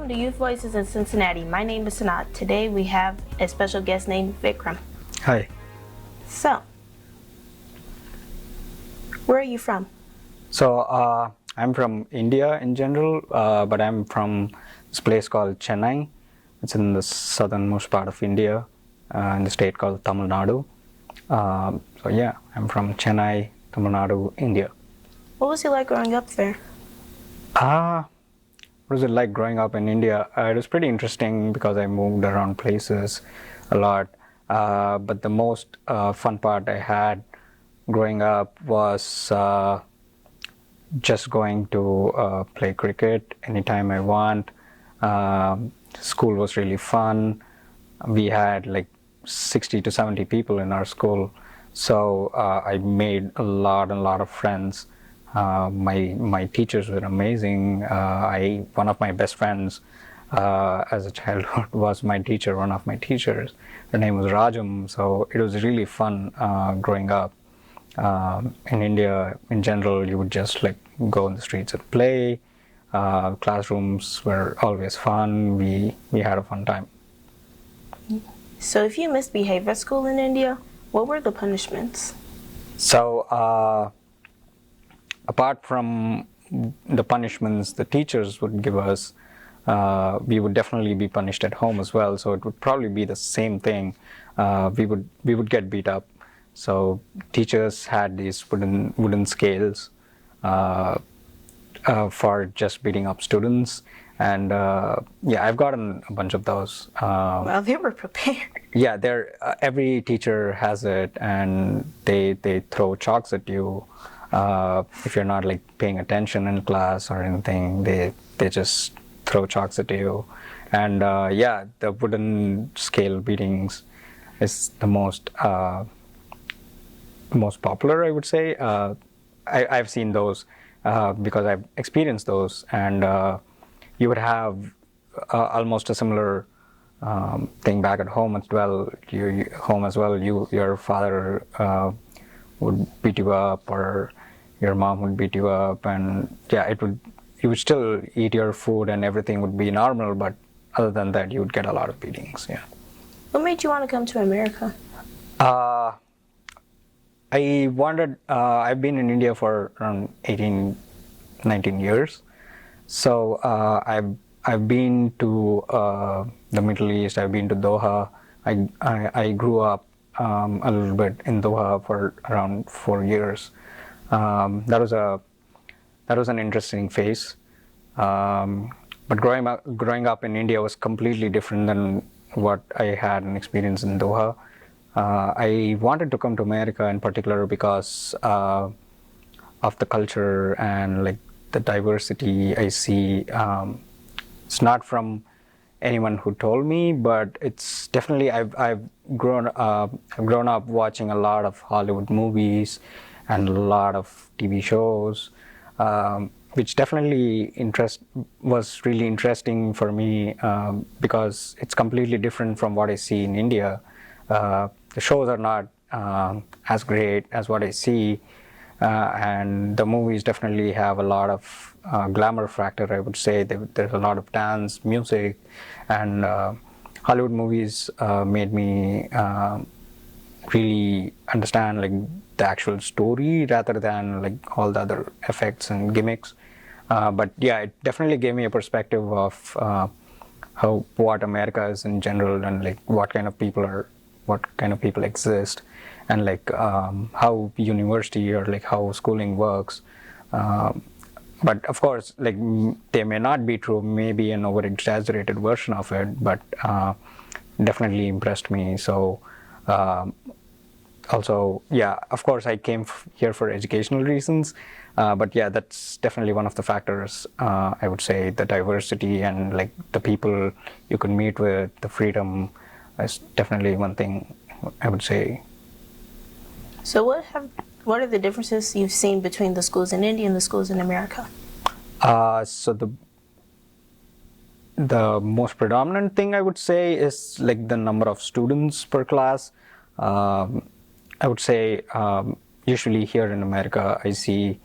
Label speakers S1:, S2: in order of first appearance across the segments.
S1: Welcome to Youth Voices in Cincinnati. My name is Sanat. Today we have a special guest named Vikram.
S2: Hi.
S1: So, where are you from?
S2: So I'm from India in general, but I'm from this place called Chennai. It's in the southernmost part of India, in the state called Tamil Nadu. So yeah, I'm from Chennai, Tamil Nadu, India.
S1: What was it like growing up there?
S2: What was it like growing up in India? It was pretty interesting because I moved around places a lot. But the most fun part I had growing up was just going to play cricket anytime I want. School was really fun. We had like 60 to 70 people in our school. So I made a lot of friends. My teachers were amazing. One of my best friends as a childhood was my teacher, one of my teachers. Her name was Rajam. So it was really fun growing up. In India, in general, you would just like go on the streets and play. Classrooms were always fun. We had a fun time.
S1: So if you misbehaved at school in India, what were the punishments?
S2: So apart from the punishments the teachers would give us, we would definitely be punished at home as well. So it would probably be the same thing. We would get beat up. So teachers had these wooden scales for just beating up students, and yeah, I've gotten a bunch of those.
S1: Well, they were prepared.
S2: Yeah, every teacher has it, and they throw chalks at you if you're not like paying attention in class or anything. They just throw chalks at you, and yeah, the wooden scale beatings is the most popular, I would say. I've seen those because I've experienced those, and you would have almost a similar thing back at home as well. Your father would beat you up, or your mom would beat you up, and yeah, you would still eat your food and everything would be normal, but other than that, you would get a lot of beatings. Yeah.
S1: What made you want to come to America?
S2: I've been in India for around 18, 19 years. So I've been to the Middle East. I've been to Doha. I grew up a little bit in Doha for around 4 years. That was an interesting phase. But growing up in India was completely different than what I had an experience in Doha. I wanted to come to America in particular because of the culture and like the diversity I see. It's not from anyone who told me, but it's definitely I've grown up watching a lot of Hollywood movies and a lot of TV shows, which definitely was really interesting for me because it's completely different from what I see in India. The shows are not as great as what I see, and the movies definitely have a lot of glamour factor, I would say. There's a lot of dance, music, and Hollywood movies made me really understand like the actual story rather than like all the other effects and gimmicks. But yeah, it definitely gave me a perspective of what America is in general, and like what kind of people exist, and like how university or like how schooling works. But of course, like they may not be true, maybe an over exaggerated version of it, but definitely impressed me. So also, yeah, of course I came here for educational reasons, but yeah, that's definitely one of the factors. I would say the diversity and like the people you could meet with, the freedom is definitely one thing I would say.
S1: So what are the differences you've seen between the schools in India and the schools in America?
S2: So the most predominant thing I would say is like the number of students per class. I would say usually here in America I see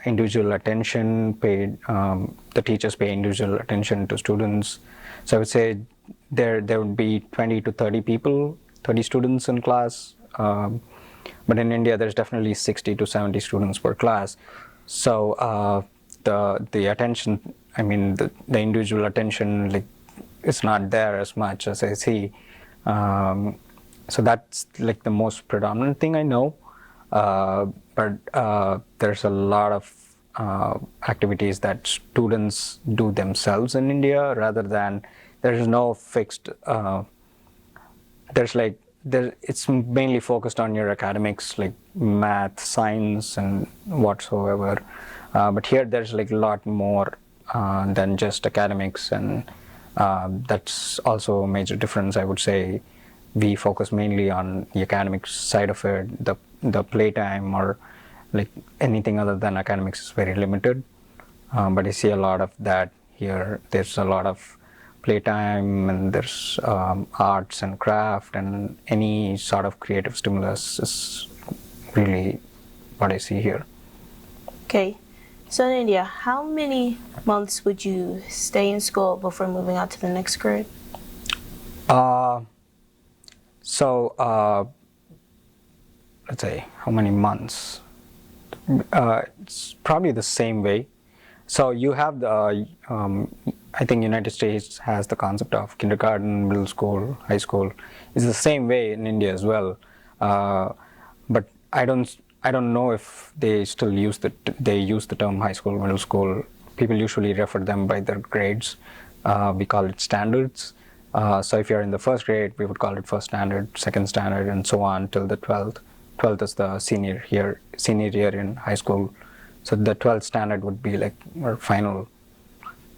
S2: individual attention paid. The teachers pay individual attention to students. So I would say there would be 20 to 30 people, 30 students in class. But in India, there's definitely 60 to 70 students per class. So the attention, I mean, the individual attention, like, is not there as much as I see. So that's like the most predominant thing I know. But there's a lot of activities that students do themselves in India, rather than there's no fixed. It's mainly focused on your academics, like math, science, and whatsoever. But here there's like a lot more than just academics, and that's also a major difference, I would say. We focus mainly on the academic side of it. The playtime or like anything other than academics is very limited. But I see a lot of that here. There's a lot of playtime, and there's arts and craft, and any sort of creative stimulus is really what I see here.
S1: Okay. So in India, how many months would you stay in school before moving on to the next grade?
S2: Let's say, how many months? It's probably the same way. So you have the, I think United States has the concept of kindergarten, middle school, high school. It's the same way in India as well. But I don't know if they still use the term high school, middle school. People usually refer them by their grades. We call it standards. So if you're in the first grade, we would call it first standard, second standard, and so on till the 12th. 12th is the senior year in high school. So the 12th standard would be like our final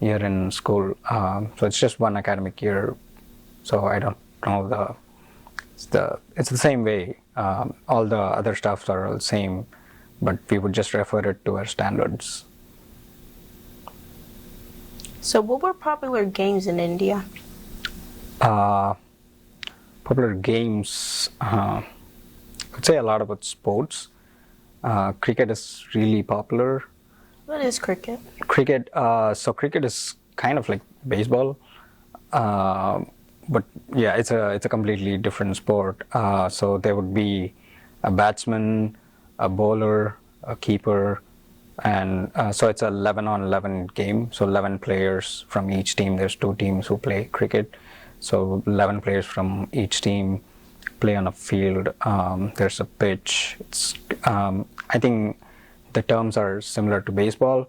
S2: year in school. So it's just one academic year. So I don't know it's the same way. All the other stuffs are all the same, but we would just refer it to our standards.
S1: So what were popular games in India?
S2: Popular games, I would say a lot about sports. Cricket is really popular.
S1: What is cricket?
S2: Cricket is kind of like baseball, but yeah, it's a completely different sport. So there would be a batsman, a bowler, a keeper, and so it's a 11-on-11 game. So 11 players from each team. There's 2 teams who play cricket. So 11 players from each team play on a field. There's a pitch. I think the terms are similar to baseball.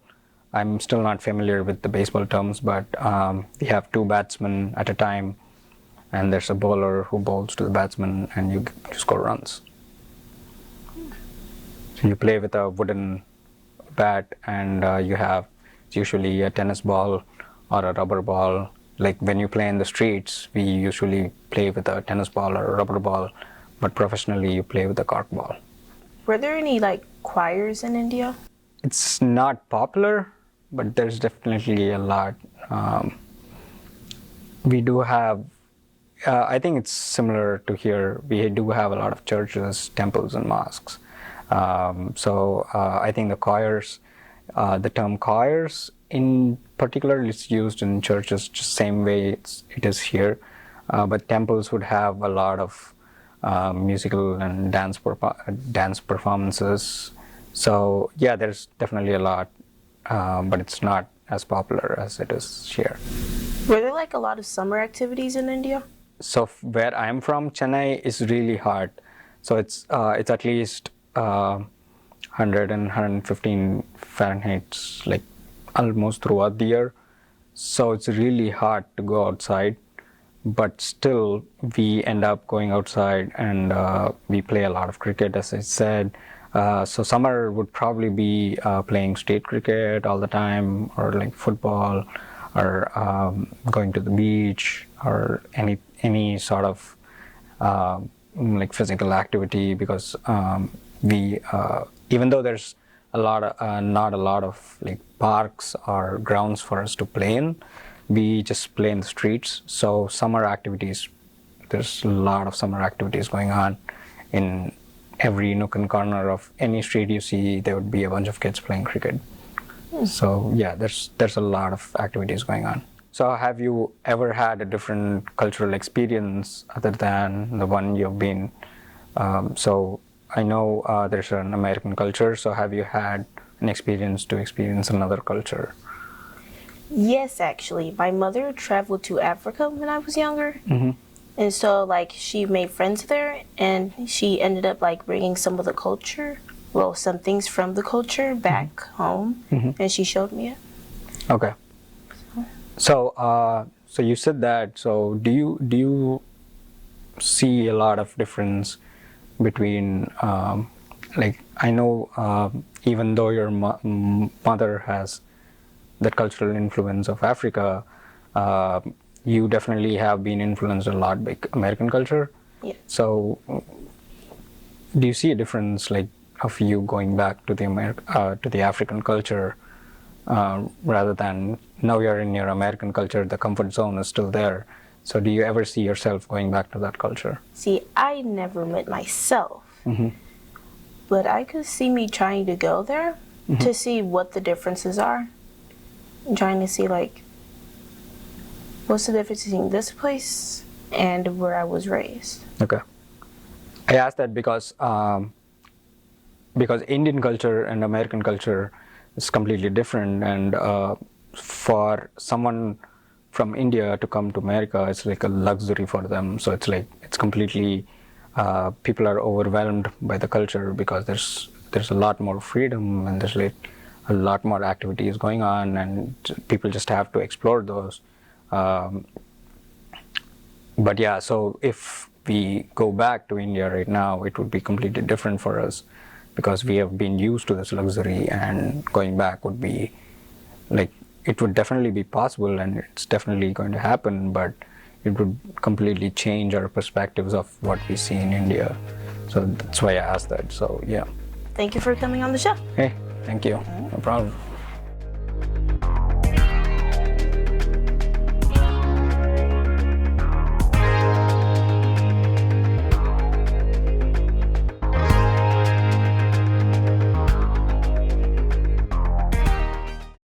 S2: I'm still not familiar with the baseball terms, but we have 2 batsmen at a time, and there's a bowler who bowls to the batsman, and you score runs. So you play with a wooden bat, and you have usually a tennis ball or a rubber ball. Like when you play in the streets, we usually play with a tennis ball or a rubber ball, but professionally you play with a cork ball.
S1: Were there any like choirs in India?
S2: It's not popular, but there's definitely a lot. We do have, I think it's similar to here. We do have a lot of churches, temples, and mosques. So I think the choirs, the term choirs in particular is used in churches just same way it is here. But temples would have a lot of musical and dance performances. So yeah, there's definitely a lot, but it's not as popular as it is here.
S1: Were there like a lot of summer activities in India?
S2: So where I'm from, Chennai is really hot. So it's at least 100 and 115 Fahrenheit, like almost throughout the year. So it's really hard to go outside, but still we end up going outside, and we play a lot of cricket, as I said. So summer would probably be playing street cricket all the time, or like football, or going to the beach, or any sort of like physical activity, because we even though there's not a lot of like parks or grounds for us to play in, we just play in the streets. So summer activities, there's a lot of summer activities going on in every nook and corner of any street you see, there would be a bunch of kids playing cricket. So yeah, there's a lot of activities going on. So have you ever had a different cultural experience other than the one you've been? So I know there's an American culture. So have you had an experience to experience another culture?
S1: Yes, actually. My mother traveled to Africa when I was younger. And so, like, she made friends there, and she ended up, like, bringing some of the culture, well, some things from the culture back home, and she showed me it.
S2: Okay. So, so you said that. So, do you see a lot of difference between, like, I know, even though your mother has that cultural influence of Africa, you definitely have been influenced a lot by American culture.
S1: Yeah.
S2: So, do you see a difference, like, of you going back to the African culture, rather than now you're in your American culture, the comfort zone is still there. So, do you ever see yourself going back to that culture?
S1: See, I never met myself, but I could see me trying to go there to see what the differences are. I'm trying to see, like, what's the difference between this place and where I was raised.
S2: Okay. I asked that because Indian culture and American culture is completely different, and for someone from India to come to America, it's like a luxury for them. So it's like it's completely people are overwhelmed by the culture because there's a lot more freedom and there's like a lot more activities going on, and people just have to explore those. But yeah, so if we go back to India right now, it would be completely different for us because we have been used to this luxury, and going back would be like, it would definitely be possible and it's definitely going to happen, but it would completely change our perspectives of what we see in India. So that's why I asked that. So yeah.
S1: Thank you for coming on the show.
S2: Hey, thank you. No problem.